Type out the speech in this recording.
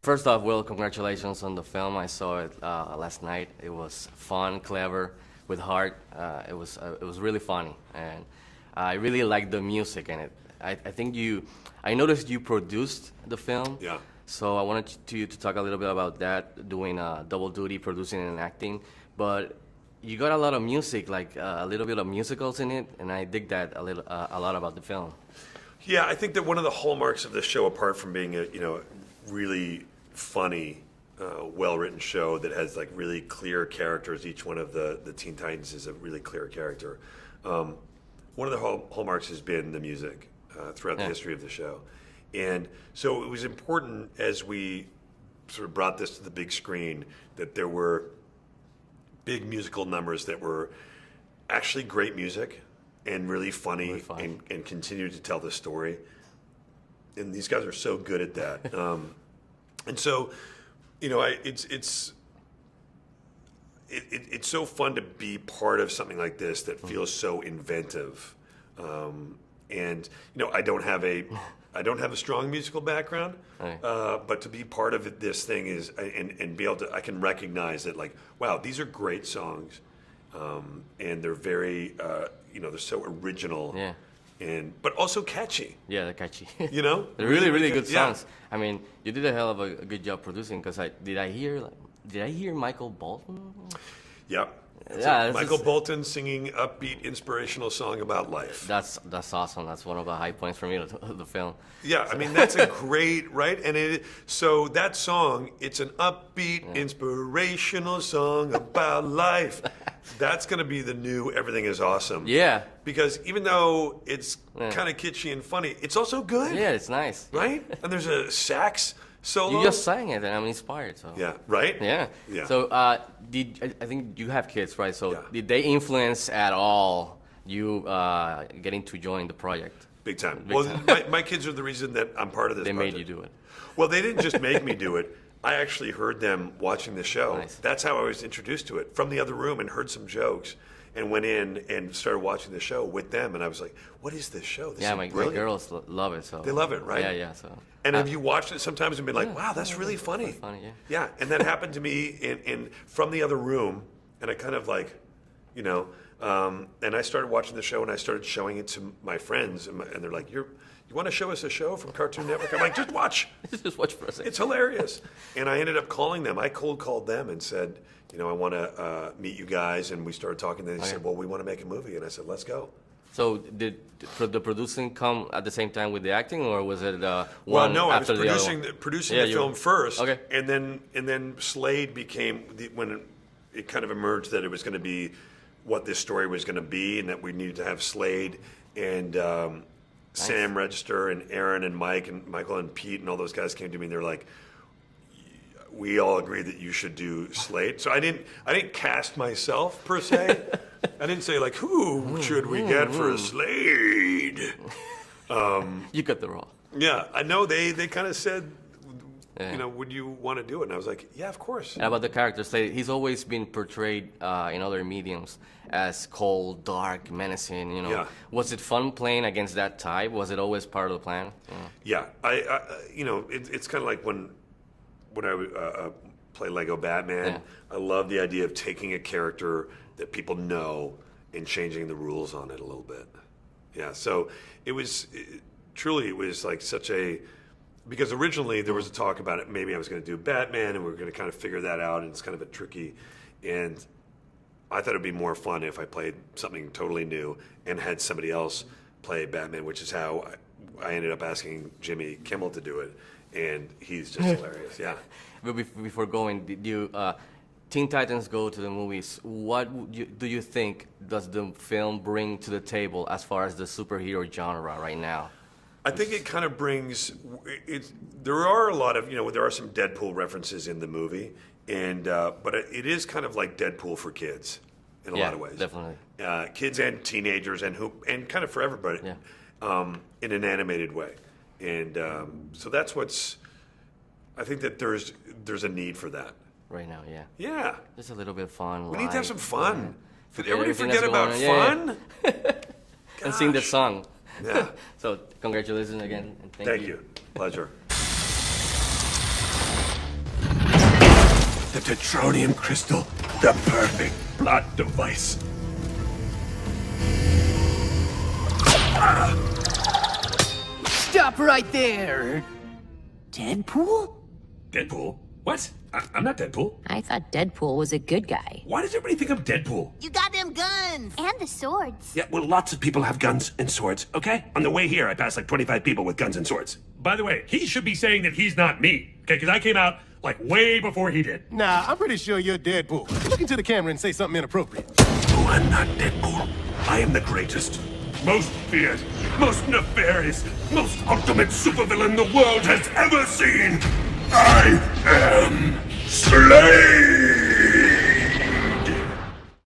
First off, Will, congratulations on the film. I saw it last night. It was fun, clever, with heart. It was really funny, and I really liked the music in it. I noticed you produced the film. Yeah. So I wanted you to talk a little bit about that, doing double duty, producing and acting. But you got a lot of music, like a little bit of musicals in it, and I dig that a lot about the film. Yeah, I think that one of the hallmarks of this show, apart from being a really funny, well-written show that has like really clear characters, each one of the Teen Titans is a really clear character. One of the hallmarks has been the music throughout the history of the show, and so it was important as we sort of brought this to the big screen that there were big musical numbers that were actually great music and really funny, and continue to tell the story. And these guys are so good at that. And so, it's so fun to be part of something like this that feels so inventive. And I don't have a strong musical background, but to be part of this thing is and be able to, I can recognize that, like, wow, these are great songs, and they're very they're so original. Yeah. But also catchy. Yeah, they're catchy. They're really good songs. Yeah. I mean, you did a hell of a good job producing. Because did I hear Michael Bolton? Yeah. Michael Bolton singing upbeat, inspirational song about life. That's awesome. That's one of the high points for me of the film. Yeah, I mean, that's a great, right? And so that song, it's an upbeat, inspirational song about life. That's going to be the new Everything is Awesome. Yeah. Because even though it's kind of kitschy and funny, it's also good. Yeah, it's nice. Right? And there's a sax solo. You just sang it, and I'm inspired. So. Yeah, right? Yeah. So I think you have kids, right? So did they influence at all you getting to join the project? Big time. My kids are the reason that I'm part of this project. They made you do it. Well, they didn't just make me do it. I actually heard them watching the show. Nice. That's how I was introduced to it, from the other room, and heard some jokes and went in and started watching the show with them. And I was like, what is this show? This is my girls love it. So they love it, right? Yeah. So. And have you watched it sometimes and been like, wow, that's really funny? That's funny, yeah. Yeah, and that happened to me in from the other room, and I kind of like, and I started watching the show, and I started showing it to my friends, and they're like, you want to show us a show from Cartoon Network? I'm like, just watch. Just watch for a second. It's hilarious. And I ended up calling them. I cold called them and said, I want to meet you guys, and we started talking. Then they said, well, we want to make a movie, and I said, let's go. So did the producing come at the same time with the acting, or was it one well, no, after I was producing the film first, and then Slade became when it kind of emerged that it was going to be what this story was going to be, and that we needed to have Slade and Sam Register and Aaron and Mike and Michael and Pete and all those guys came to me and they're like, we all agree that you should do Slade. So I didn't cast myself per se. I didn't say like, who should we get for Slade? You got the role. Yeah, I know they kind of said, would you want to do it? And I was like, yeah, of course. And about the character Slade, he's always been portrayed in other mediums as cold, dark, menacing. Yeah. Was it fun playing against that type? Was it always part of the plan? Yeah, it's kind of like when I play Lego Batman. Yeah. I love the idea of taking a character that people know and changing the rules on it a little bit. Yeah, so it was like such a, because originally there was a talk about it, maybe I was going to do Batman and we were going to kind of figure that out, and it's kind of a tricky, and I thought it'd be more fun if I played something totally new and had somebody else play Batman, which is how I ended up asking Jimmy Kimmel to do it, and he's just hilarious. Yeah. But before going, did you Teen Titans go to the movies? What do you think does the film bring to the table as far as the superhero genre right now? I think it kind of brings there are a lot of there are some Deadpool references in the movie, and but it is kind of like Deadpool for kids in a lot of ways. Definitely. Kids and teenagers and kind of for everybody, in an animated way, and so that's what's. I think that there's a need for that right now. Yeah. Yeah. Just a little bit of fun. We need to have some fun. Did everybody everything forget about fun? And sing the song. Yeah. So congratulations again, and thank you. Pleasure. The Tetronium crystal, the perfect plot device. Stop right there! Deadpool? Deadpool? What? I'm not Deadpool. I thought Deadpool was a good guy. Why does everybody think I'm Deadpool? You got them guns! And the swords. Yeah, well, lots of people have guns and swords, okay? On the way here, I passed like 25 people with guns and swords. By the way, he should be saying that he's not me, okay? Because I came out like way before he did. Nah, I'm pretty sure you're Deadpool. Look into the camera and say something inappropriate. Oh, I'm not Deadpool. I am the greatest, most feared, most nefarious, most ultimate supervillain the world has ever seen. I am Slade!